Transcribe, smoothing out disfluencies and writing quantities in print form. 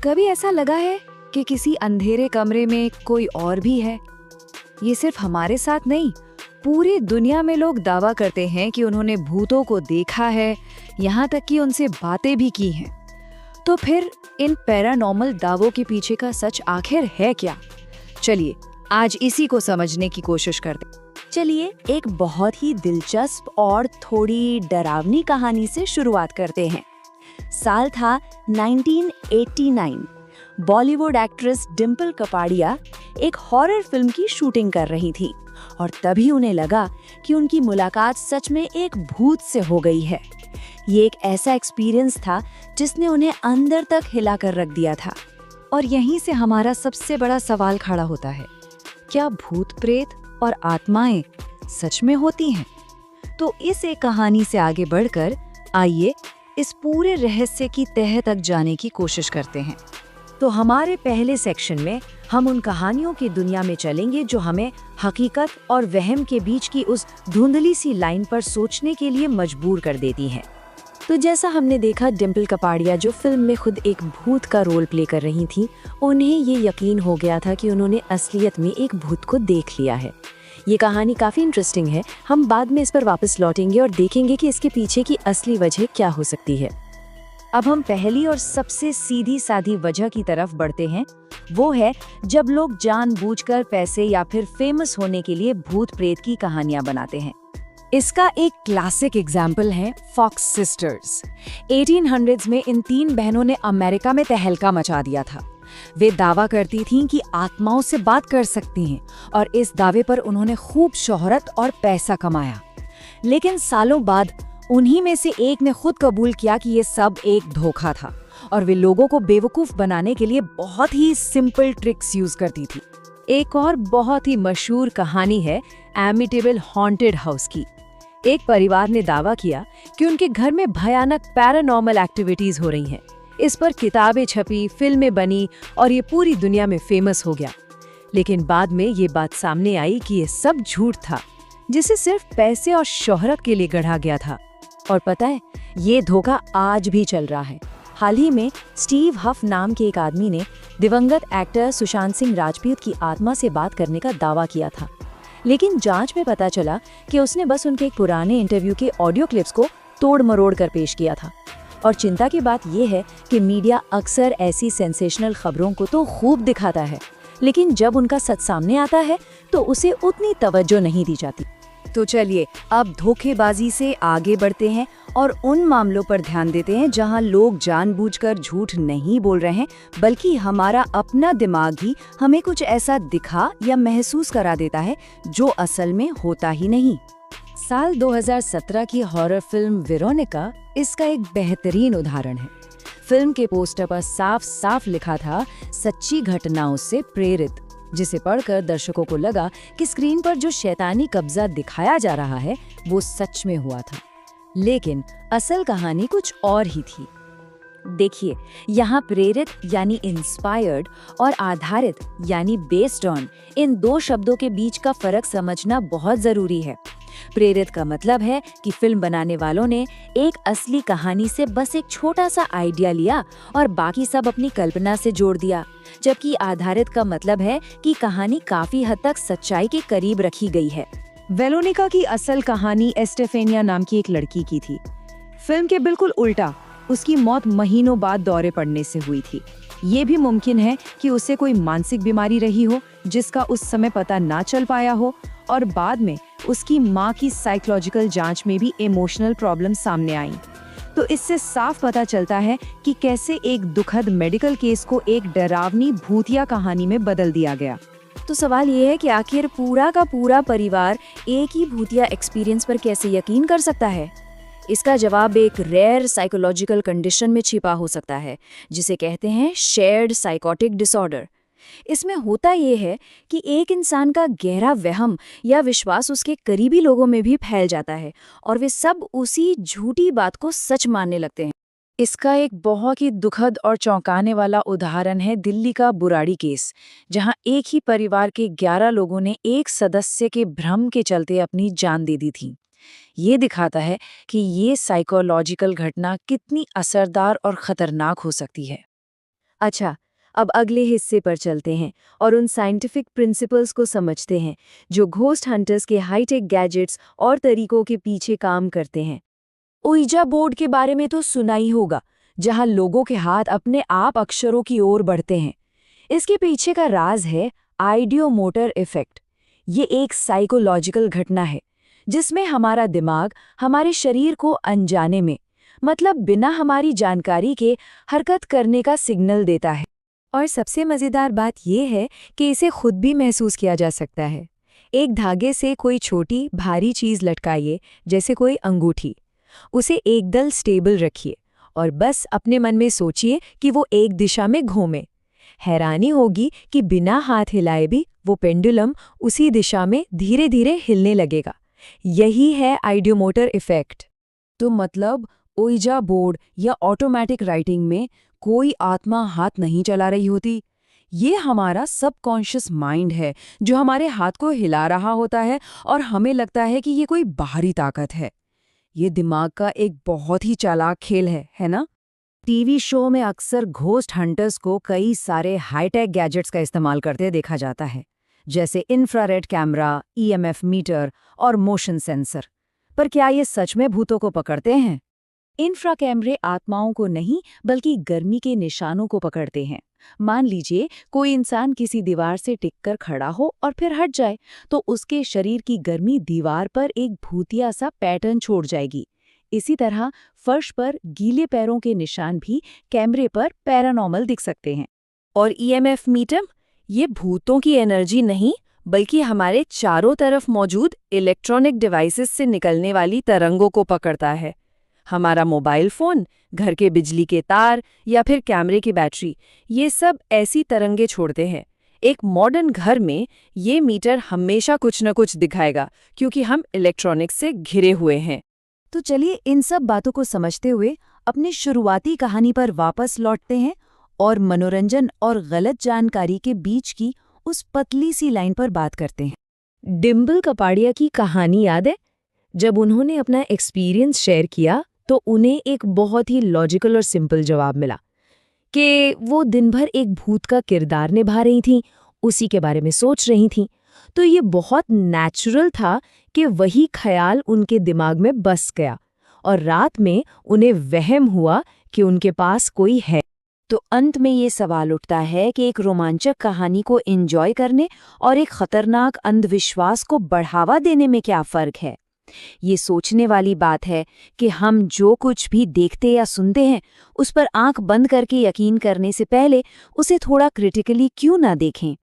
कभी ऐसा लगा है कि किसी अंधेरे कमरे में कोई और भी है? ये सिर्फ हमारे साथ नहीं, पूरी दुनिया में लोग दावा करते हैं कि उन्होंने भूतों को देखा है, यहाँ तक कि उनसे बातें भी की हैं। तो फिर इन पैरानॉर्मल दावों के पीछे का सच आखिर है क्या? चलिए आज इसी को समझने की कोशिश करते हैं। चलिए एक बहुत ही दिलचस्प और थोड़ी डरावनी कहानी से शुरुआत करते हैं। साल था 1989। बॉलीवुड एक्ट्रेस डिम्पल कपाड़िया एक हॉरर फिल्म की शूटिंग कर रही थी और तभी उन्हें लगा कि उनकी मुलाकात सच में एक भूत से हो गई है। ये एक ऐसा एक्सपीरियंस था जिसने उन्हें अंदर तक हिला कर रख दिया था। और यहीं से हमारा सबसे बड़ा सवाल खड़ा होता है, क्या भूत प्रेत और आत्माएं सच में होती हैं? तो इस एक कहानी से आगे बढ़कर आइए इस पूरे रहस्य की तह तक जाने की कोशिश करते हैं। तो हमारे पहले सेक्शन में हम उन कहानियों की दुनिया में चलेंगे जो हमें हकीकत और वहम के बीच की उस धुंधली सी लाइन पर सोचने के लिए मजबूर कर देती हैं। तो जैसा हमने देखा, डिम्पल कपाड़िया जो फिल्म में खुद एक भूत का रोल प्ले कर रही थी, उन्हें ये यकीन हो गया था कि उन्होंने असलियत में एक भूत को देख लिया है। ये कहानी काफ़ी इंटरेस्टिंग है। हम बाद में इस पर वापस लौटेंगे और देखेंगे कि इसके पीछे की असली वजह क्या हो सकती है। अब हम पहली और सबसे सीधी सादी वजह की तरफ बढ़ते हैं। वो है जब लोग जानबूझकर पैसे या फिर फेमस होने के लिए भूत प्रेत की कहानियां बनाते हैं। इसका एक क्लासिक एग्जाम्पल है फॉक्स सिस्टर्स। 1800s में इन 3 बहनों ने अमेरिका में तहलका मचा दिया था। वे दावा करती थीं कि आत्माओं से बात कर सकती हैं और इस दावे पर उन्होंने खूब शोहरत और पैसा कमाया। लेकिन सालों बाद उन्हीं में से एक ने खुद कबूल किया कि ये सब एक धोखा था और वे लोगों को बेवकूफ बनाने के लिए बहुत ही सिंपल ट्रिक्स यूज करती थी। एक और बहुत ही मशहूर कहानी है एमिटेबल हॉन्टेड हाउस की। एक परिवार ने दावा किया कि उनके घर में भयानक पैरानॉर्मल एक्टिविटीज हो रही हैं। इस पर किताबें छपी, फिल्में बनी और ये पूरी दुनिया में फेमस हो गया। लेकिन बाद में ये बात सामने आई कि ये सब झूठ था, जिसे सिर्फ पैसे और शोहरत के लिए गढ़ा गया था। और पता है, ये धोखा आज भी चल रहा है। हाल ही में स्टीव हफ नाम के एक आदमी ने दिवंगत एक्टर सुशांत सिंह राजपूत की आत्मा से बात करने का दावा किया था। लेकिन जांच में पता चला कि उसने बस उनके एक पुराने इंटरव्यू के ऑडियो क्लिप्स को तोड़ मरोड़ कर पेश किया था। और चिंता की बात यह है कि मीडिया अक्सर ऐसी सेंसेशनल खबरों को तो खूब दिखाता है, लेकिन जब उनका सच सामने आता है तो उसे उतनी तवज्जो नहीं दी जाती। तो चलिए अब धोखेबाजी से आगे बढ़ते हैं और उन मामलों पर ध्यान देते हैं जहां लोग जानबूझकर झूठ नहीं बोल रहे हैं, बल्कि हमारा अपना दिमाग ही हमें कुछ ऐसा दिखा या महसूस करा देता है जो असल में होता ही नहीं। साल 2017 की हॉरर फिल्म वेरोनिका इसका एक बेहतरीन उदाहरण है। फिल्म के पोस्टर पर साफ साफ लिखा था, सच्ची घटनाओं से प्रेरित, जिसे पढ़कर दर्शकों को लगा कि स्क्रीन पर जो शैतानी कब्जा दिखाया जा रहा है वो सच में हुआ था। लेकिन असल कहानी कुछ और ही थी। देखिए, यहाँ प्रेरित यानी इंस्पायर्ड और आधारित यानी बेस्ड ऑन, इन 2 शब्दों के बीच का फर्क समझना बहुत जरूरी है। प्रेरित का मतलब है कि फिल्म बनाने वालों ने एक असली कहानी से बस एक छोटा सा आइडिया लिया और बाकी सब अपनी कल्पना से जोड़ दिया, जबकि आधारित का मतलब है कि कहानी काफी हद तक सच्चाई के करीब रखी गई है। वेरोनिका की असल कहानी एस्टेफेनिया नाम की एक लड़की की थी। फिल्म के बिल्कुल उल्टा, उसकी मौत महीनों बाद दौरे पड़ने से हुई थी। ये भी मुमकिन है कि उसे कोई मानसिक बीमारी रही हो जिसका उस समय पता ना चल पाया हो, और बाद में उसकी माँ की साइकोलॉजिकल जांच में भी इमोशनल प्रॉब्लम सामने आई। तो इससे साफ पता चलता है कि कैसे एक दुखद मेडिकल केस को एक डरावनी भूतिया कहानी में बदल दिया गया। तो सवाल ये है कि आखिर पूरा का पूरा परिवार एक ही भूतिया एक्सपीरियंस पर कैसे यकीन कर सकता है? इसका जवाब एक रेयर साइकोलॉजिकल कंडीशन में छिपा हो सकता है, जिसे कहते हैं शेयर्ड साइकोटिक डिसऑर्डर। इसमें होता यह है कि एक इंसान का गहरा वहम या विश्वास उसके करीबी लोगों में भी फैल जाता है और वे सब उसी झूठी बात को सच मानने लगते हैं। इसका एक बहुत ही दुखद और चौंकाने वाला उदाहरण है दिल्ली का बुराड़ी केस, जहां एक ही परिवार के 11 लोगों ने एक सदस्य के भ्रम के चलते अपनी जान दे दी थी। ये दिखाता है कि ये साइकोलॉजिकल घटना कितनी असरदार और खतरनाक हो सकती है। अच्छा, अब अगले हिस्से पर चलते हैं और उन साइंटिफिक प्रिंसिपल्स को समझते हैं जो घोस्ट हंटर्स के हाईटेक गैजेट्स और तरीकों के पीछे काम करते हैं। ओइजा बोर्ड के बारे में तो सुना ही होगा, जहां लोगों के हाथ अपने आप अक्षरों की ओर बढ़ते हैं। इसके पीछे का राज है आइडियोमोटर इफेक्ट। ये एक साइकोलॉजिकल घटना है जिसमें हमारा दिमाग हमारे शरीर को अनजाने में, मतलब बिना हमारी जानकारी के, हरकत करने का सिग्नल देता है। और सबसे मज़ेदार बात यह है कि इसे खुद भी महसूस किया जा सकता है। एक धागे से कोई छोटी भारी चीज़ लटकाइए, जैसे कोई अंगूठी। उसे एकदम स्टेबल रखिए और बस अपने मन में सोचिए कि वो एक दिशा में घूमे। हैरानी होगी कि बिना हाथ हिलाए भी वो पेंडुलम उसी दिशा में धीरे धीरे हिलने लगेगा। यही है आइडियोमोटर इफेक्ट। तो मतलब ओइजा बोर्ड या ऑटोमेटिक राइटिंग में कोई आत्मा हाथ नहीं चला रही होती। ये हमारा सबकॉन्शियस माइंड है जो हमारे हाथ को हिला रहा होता है और हमें लगता है कि ये कोई बाहरी ताकत है। ये दिमाग का एक बहुत ही चालाक खेल है ना? टीवी शो में अक्सर घोस्ट हंटर्स को कई सारे हाईटेक गैजेट्स का इस्तेमाल करते देखा जाता है, जैसे इंफ्रारेड कैमरा, ईएमएफ मीटर और मोशन सेंसर। पर क्या ये सच में भूतों को पकड़ते हैं? इंफ्रा कैमरे आत्माओं को नहीं, बल्कि गर्मी के निशानों को पकड़ते हैं। मान लीजिए कोई इंसान किसी दीवार से टिककर खड़ा हो और फिर हट जाए, तो उसके शरीर की गर्मी दीवार पर एक भूतिया सा पैटर्न छोड़ जाएगी। इसी तरह फर्श पर गीले पैरों के निशान भी कैमरे पर पैरानॉर्मल दिख सकते हैं। और ईएमएफ मीटर, ये भूतों की एनर्जी नहीं, बल्कि हमारे चारों तरफ मौजूद इलेक्ट्रॉनिक डिवाइसेस से निकलने वाली तरंगों को पकड़ता है। हमारा मोबाइल फोन, घर के बिजली के तार या फिर कैमरे की बैटरी, ये सब ऐसी तरंगे छोड़ते हैं। एक मॉडर्न घर में ये मीटर हमेशा कुछ न कुछ दिखाएगा, क्योंकि हम इलेक्ट्रॉनिक्स से घिरे हुए हैं। तो चलिए इन सब बातों को समझते हुए अपनी शुरुआती कहानी पर वापस लौटते हैं और मनोरंजन और गलत जानकारी के बीच की उस पतली सी लाइन पर बात करते हैं। डिम्पल कपाड़िया की कहानी याद है? जब उन्होंने अपना एक्सपीरियंस शेयर किया तो उन्हें एक बहुत ही लॉजिकल और सिंपल जवाब मिला कि वो दिन भर एक भूत का किरदार निभा रही थीं, उसी के बारे में सोच रही थीं। तो ये बहुत नेचुरल था कि वही ख्याल उनके दिमाग में बस गया और रात में उन्हें वहम हुआ कि उनके पास कोई है। तो अंत में ये सवाल उठता है कि एक रोमांचक कहानी को एंजॉय करने और एक खतरनाक अंधविश्वास को बढ़ावा देने में क्या फ़र्क है? ये सोचने वाली बात है कि हम जो कुछ भी देखते या सुनते हैं, उस पर आंख बंद करके यकीन करने से पहले उसे थोड़ा क्रिटिकली क्यों ना देखें।